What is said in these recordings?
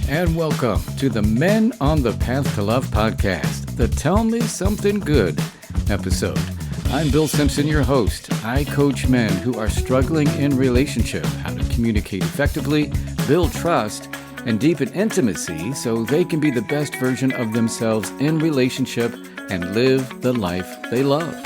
and welcome to the Men on the Path to Love podcast, the Tell Me Something Good episode. I'm Bill Simpson, your host. I coach men who are struggling in relationship, how to communicate effectively, build trust, and deepen intimacy so they can be the best version of themselves in relationship and live the life they love.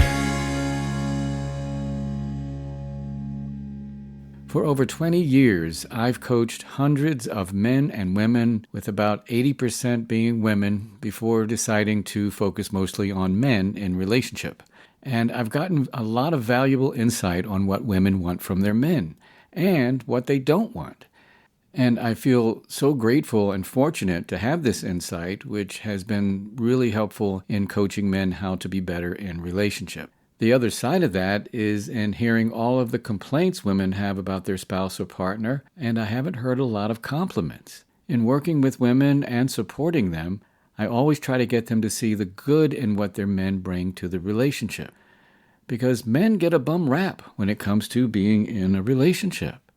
For over 20 years, I've coached hundreds of men and women, with about 80% being women, before deciding to focus mostly on men in relationship. And I've gotten a lot of valuable insight on what women want from their men and what they don't want. And I feel so grateful and fortunate to have this insight, which has been really helpful in coaching men how to be better in relationship. The other side of that is in hearing all of the complaints women have about their spouse or partner, and I haven't heard a lot of compliments. In working with women and supporting them, I always try to get them to see the good in what their men bring to the relationship. Because men get a bum rap when it comes to being in a relationship.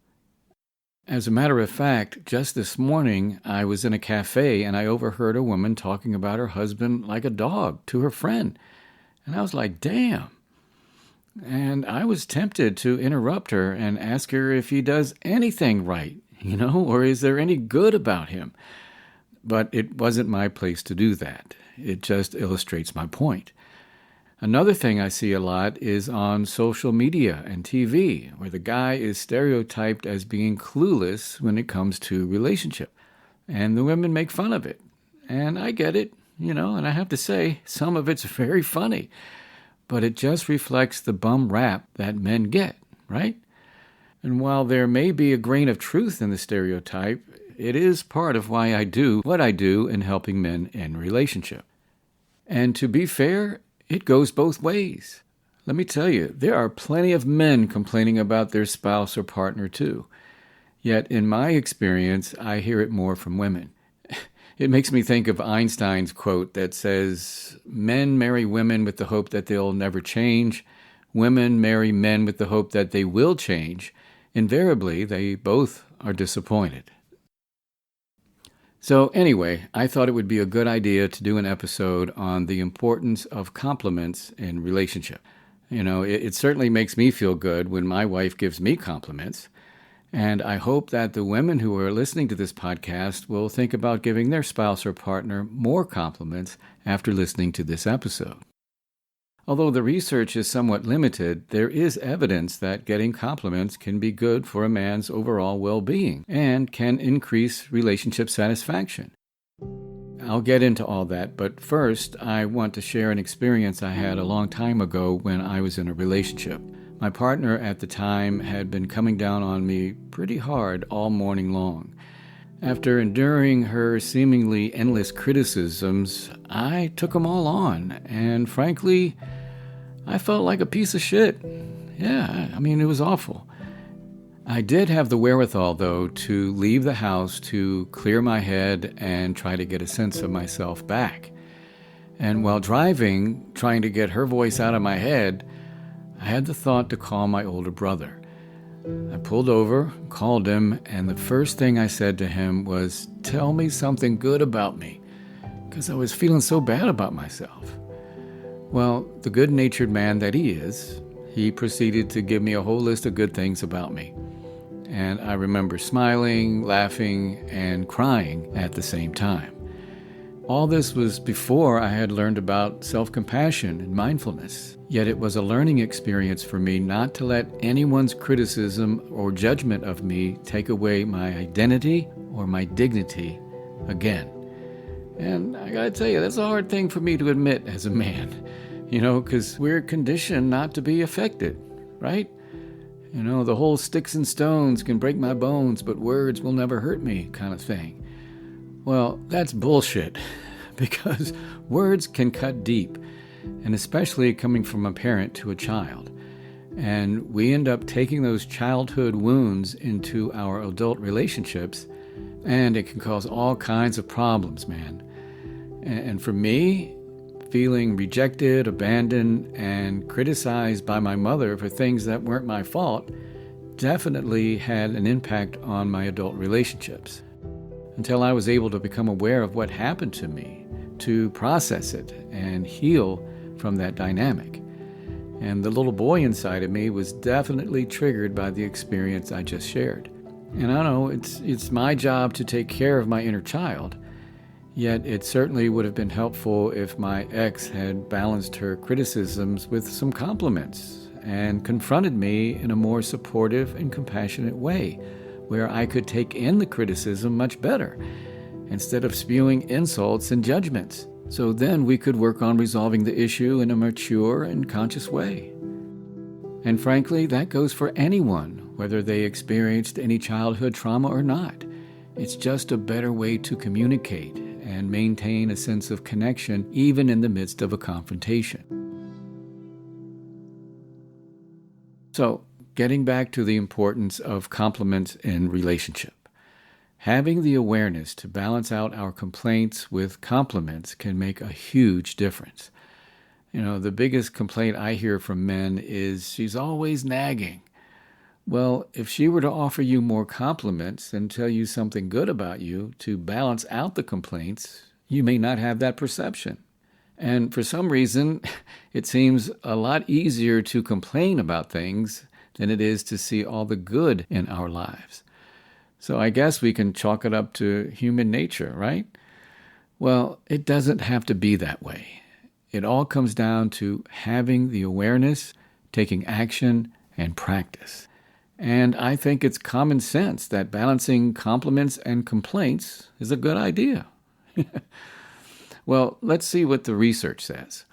As a matter of fact, just this morning, I was in a cafe and I overheard a woman talking about her husband like a dog to her friend. And I was like, damn. And I was tempted to interrupt her and ask her if he does anything right, or is there any good about him? But it wasn't my place to do that. It just illustrates my point. Another thing I see a lot is on social media and TV, where the guy is stereotyped as being clueless when it comes to relationship. And the women make fun of it. And I get it, and I have to say, some of it's very funny. But it just reflects the bum rap that men get, right? And while there may be a grain of truth in the stereotype, it is part of why I do what I do in helping men in relationship. And to be fair, it goes both ways. Let me tell you, there are plenty of men complaining about their spouse or partner too. Yet in my experience, I hear it more from women. It makes me think of Einstein's quote that says, men marry women with the hope that they'll never change. Women marry men with the hope that they will change. Invariably, they both are disappointed. So anyway, I thought it would be a good idea to do an episode on the importance of compliments in relationship. It certainly makes me feel good when my wife gives me compliments. And I hope that the women who are listening to this podcast will think about giving their spouse or partner more compliments after listening to this episode. Although the research is somewhat limited, there is evidence that getting compliments can be good for a man's overall well-being and can increase relationship satisfaction. I'll get into all that, but first I want to share an experience I had a long time ago when I was in a relationship. My partner at the time had been coming down on me pretty hard all morning long. After enduring her seemingly endless criticisms, I took them all on, and frankly, I felt like a piece of shit. Yeah, it was awful. I did have the wherewithal, though, to leave the house to clear my head and try to get a sense of myself back. And while driving, trying to get her voice out of my head, I had the thought to call my older brother. I pulled over, called him, and the first thing I said to him was, "Tell me something good about me," because I was feeling so bad about myself. Well, the good-natured man that he is, he proceeded to give me a whole list of good things about me. And I remember smiling, laughing, and crying at the same time. All this was before I had learned about self-compassion and mindfulness. Yet it was a learning experience for me not to let anyone's criticism or judgment of me take away my identity or my dignity again. And I gotta tell you, that's a hard thing for me to admit as a man, because we're conditioned not to be affected, right? The whole sticks and stones can break my bones, but words will never hurt me kind of thing. Well, that's bullshit, because words can cut deep, and especially coming from a parent to a child. And we end up taking those childhood wounds into our adult relationships, and it can cause all kinds of problems, man. And for me, feeling rejected, abandoned, and criticized by my mother for things that weren't my fault definitely had an impact on my adult relationships. until I was able to become aware of what happened to me, to process it and heal from that dynamic. And the little boy inside of me was definitely triggered by the experience I just shared. And I know it's my job to take care of my inner child, yet it certainly would have been helpful if my ex had balanced her criticisms with some compliments and confronted me in a more supportive and compassionate way, where I could take in the criticism much better, instead of spewing insults and judgments. So then we could work on resolving the issue in a mature and conscious way. And frankly, that goes for anyone, whether they experienced any childhood trauma or not. It's just a better way to communicate and maintain a sense of connection even in the midst of a confrontation. So, getting back to the importance of compliments in relationship. Having the awareness to balance out our complaints with compliments can make a huge difference. The biggest complaint I hear from men is, she's always nagging. Well, if she were to offer you more compliments and tell you something good about you to balance out the complaints, you may not have that perception. And for some reason, it seems a lot easier to complain about things than it is to see all the good in our lives. So I guess we can chalk it up to human nature, right? Well, it doesn't have to be that way. It all comes down to having the awareness, taking action, and practice. And I think it's common sense that balancing compliments and complaints is a good idea. Well, let's see what the research says.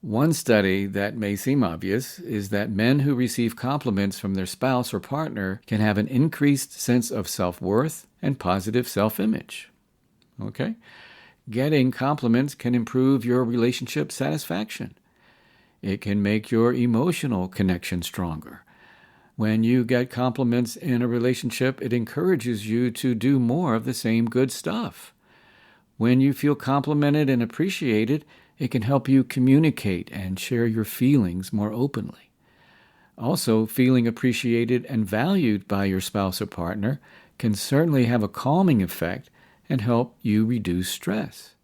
One study that may seem obvious is that men who receive compliments from their spouse or partner can have an increased sense of self-worth and positive self-image. Okay? Getting compliments can improve your relationship satisfaction. It can make your emotional connection stronger. When you get compliments in a relationship, it encourages you to do more of the same good stuff. When you feel complimented and appreciated, it can help you communicate and share your feelings more openly. Also, feeling appreciated and valued by your spouse or partner can certainly have a calming effect and help you reduce stress.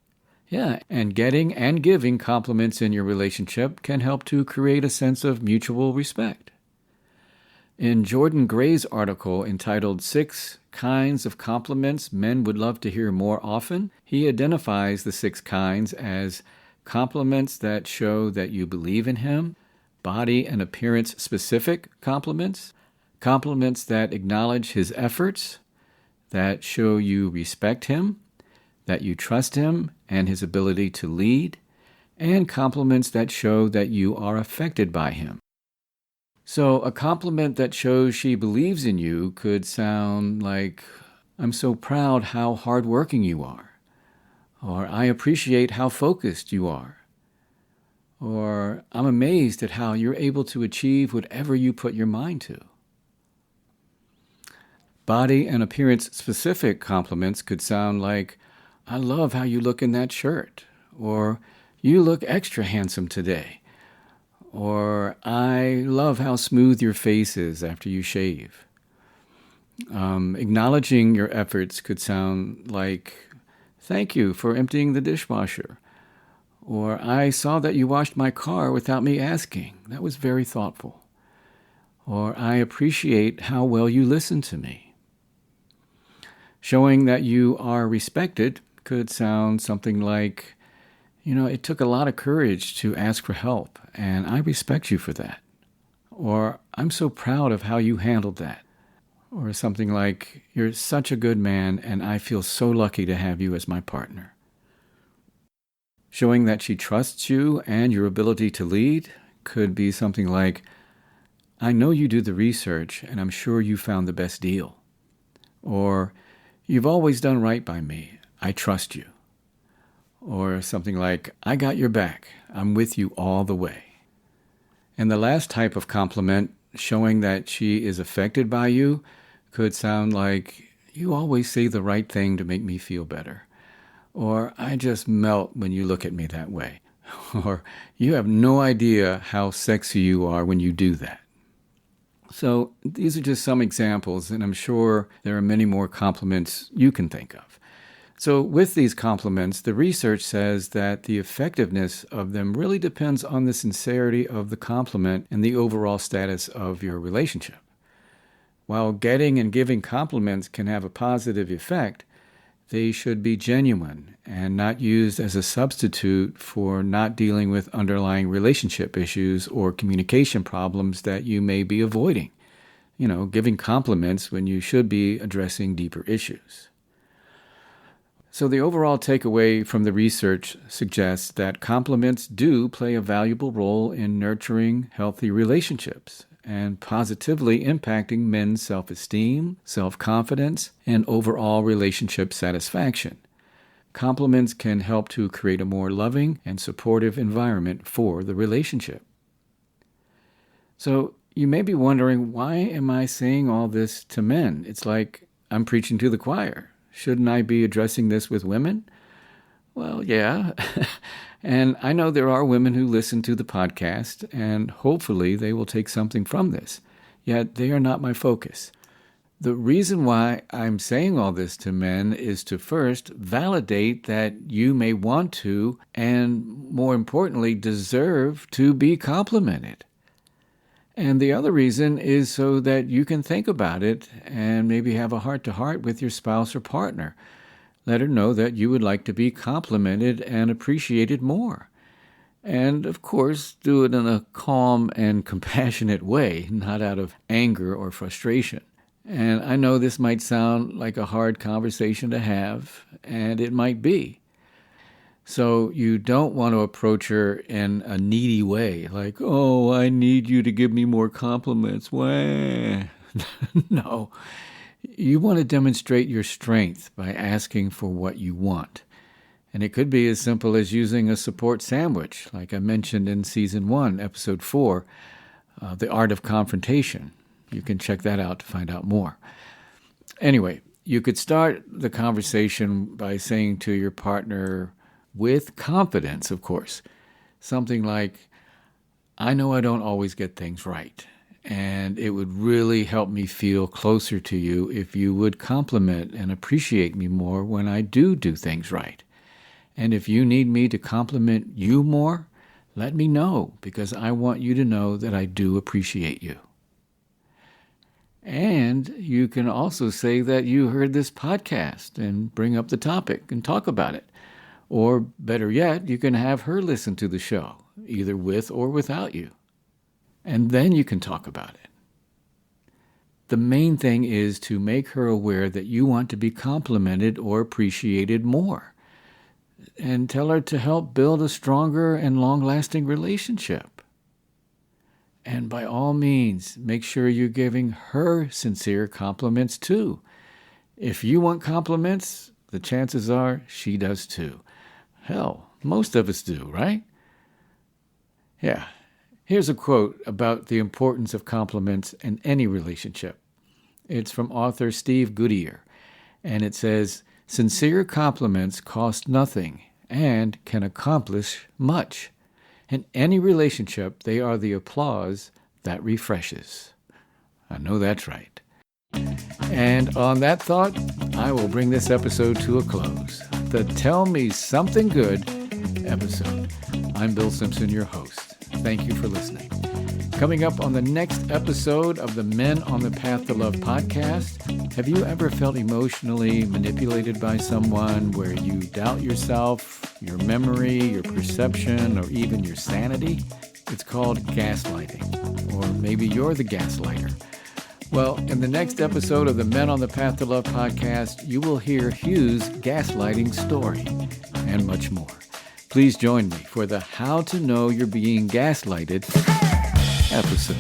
Yeah, and getting and giving compliments in your relationship can help to create a sense of mutual respect. In Jordan Gray's article entitled 6 Kinds of Compliments Men Would Love to Hear More Often, he identifies the 6 kinds as compliments that show that you believe in him, body and appearance-specific compliments, compliments that acknowledge his efforts, that show you respect him, that you trust him and his ability to lead, and compliments that show that you are affected by him. So a compliment that shows she believes in you could sound like, "I'm so proud how hardworking you are," or "I appreciate how focused you are," or "I'm amazed at how you're able to achieve whatever you put your mind to." Body and appearance-specific compliments could sound like, "I love how you look in that shirt," or "You look extra handsome today," or "I love how smooth your face is after you shave." Acknowledging your efforts could sound like, "Thank you for emptying the dishwasher," or "I saw that you washed my car without me asking. That was very thoughtful," or "I appreciate how well you listen to me." Showing that you are respected could sound something like, "It took a lot of courage to ask for help, and I respect you for that." Or, "I'm so proud of how you handled that." Or something like, "You're such a good man, and I feel so lucky to have you as my partner." Showing that she trusts you and your ability to lead could be something like, "I know you do the research, and I'm sure you found the best deal." Or, "You've always done right by me. I trust you." Or something like, "I got your back. I'm with you all the way." And the last type of compliment, showing that she is affected by you, could sound like, "You always say the right thing to make me feel better." Or, "I just melt when you look at me that way." Or, "You have no idea how sexy you are when you do that." So these are just some examples, and I'm sure there are many more compliments you can think of. So with these compliments, the research says that the effectiveness of them really depends on the sincerity of the compliment and the overall status of your relationship. While getting and giving compliments can have a positive effect, they should be genuine and not used as a substitute for not dealing with underlying relationship issues or communication problems that you may be avoiding. Giving compliments when you should be addressing deeper issues. So the overall takeaway from the research suggests that compliments do play a valuable role in nurturing healthy relationships and positively impacting men's self-esteem, self-confidence, and overall relationship satisfaction. Compliments can help to create a more loving and supportive environment for the relationship. So you may be wondering, why am I saying all this to men? It's like I'm preaching to the choir. Shouldn't I be addressing this with women? Well, yeah. And I know there are women who listen to the podcast, and hopefully they will take something from this. Yet they are not my focus. The reason why I'm saying all this to men is to first validate that you may want to, and more importantly, deserve to be complimented. And the other reason is so that you can think about it and maybe have a heart-to-heart with your spouse or partner. Let her know that you would like to be complimented and appreciated more. And, of course, do it in a calm and compassionate way, not out of anger or frustration. And I know this might sound like a hard conversation to have, and it might be. So you don't want to approach her in a needy way, like, oh, I need you to give me more compliments. Wah. No. You want to demonstrate your strength by asking for what you want. And it could be as simple as using a support sandwich, like I mentioned in Season 1, Episode 4, The Art of Confrontation. You can check that out to find out more. Anyway, you could start the conversation by saying to your partner, with confidence, of course, something like, I know I don't always get things right, and it would really help me feel closer to you if you would compliment and appreciate me more when I do things right. And if you need me to compliment you more, let me know, because I want you to know that I do appreciate you. And you can also say that you heard this podcast and bring up the topic and talk about it. Or better yet, you can have her listen to the show, either with or without you. And then you can talk about it. The main thing is to make her aware that you want to be complimented or appreciated more. And tell her to help build a stronger and long-lasting relationship. And by all means, make sure you're giving her sincere compliments too. If you want compliments, the chances are she does too. Hell, most of us do, right? Yeah. Here's a quote about the importance of compliments in any relationship. It's from author Steve Goodyear, and it says, sincere compliments cost nothing and can accomplish much. In any relationship, they are the applause that refreshes. I know that's right. And on that thought, I will bring this episode to a close. The Tell Me Something Good episode. I'm Bill Simpson, your host. Thank you for listening. Coming up on the next episode of the Men on the Path to Love podcast, have you ever felt emotionally manipulated by someone where you doubt yourself, your memory, your perception, or even your sanity? It's called gaslighting, or maybe you're the gaslighter. Well, in the next episode of the Men on the Path to Love podcast, you will hear Hugh's gaslighting story and much more. Please join me for the How to Know You're Being Gaslighted episode.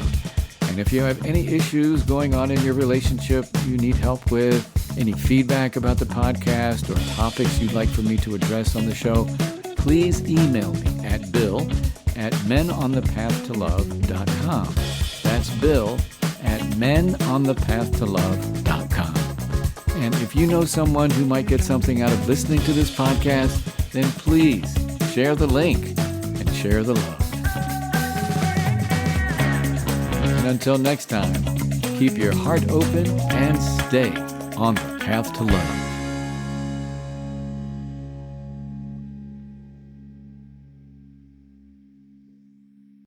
And if you have any issues going on in your relationship you need help with, any feedback about the podcast or topics you'd like for me to address on the show, please email me at bill@menonthepathtolove.com. That's bill@menonthepathtolove.com. And if you know someone who might get something out of listening to this podcast, then please share the link and share the love. And until next time, keep your heart open and stay on the path to learn.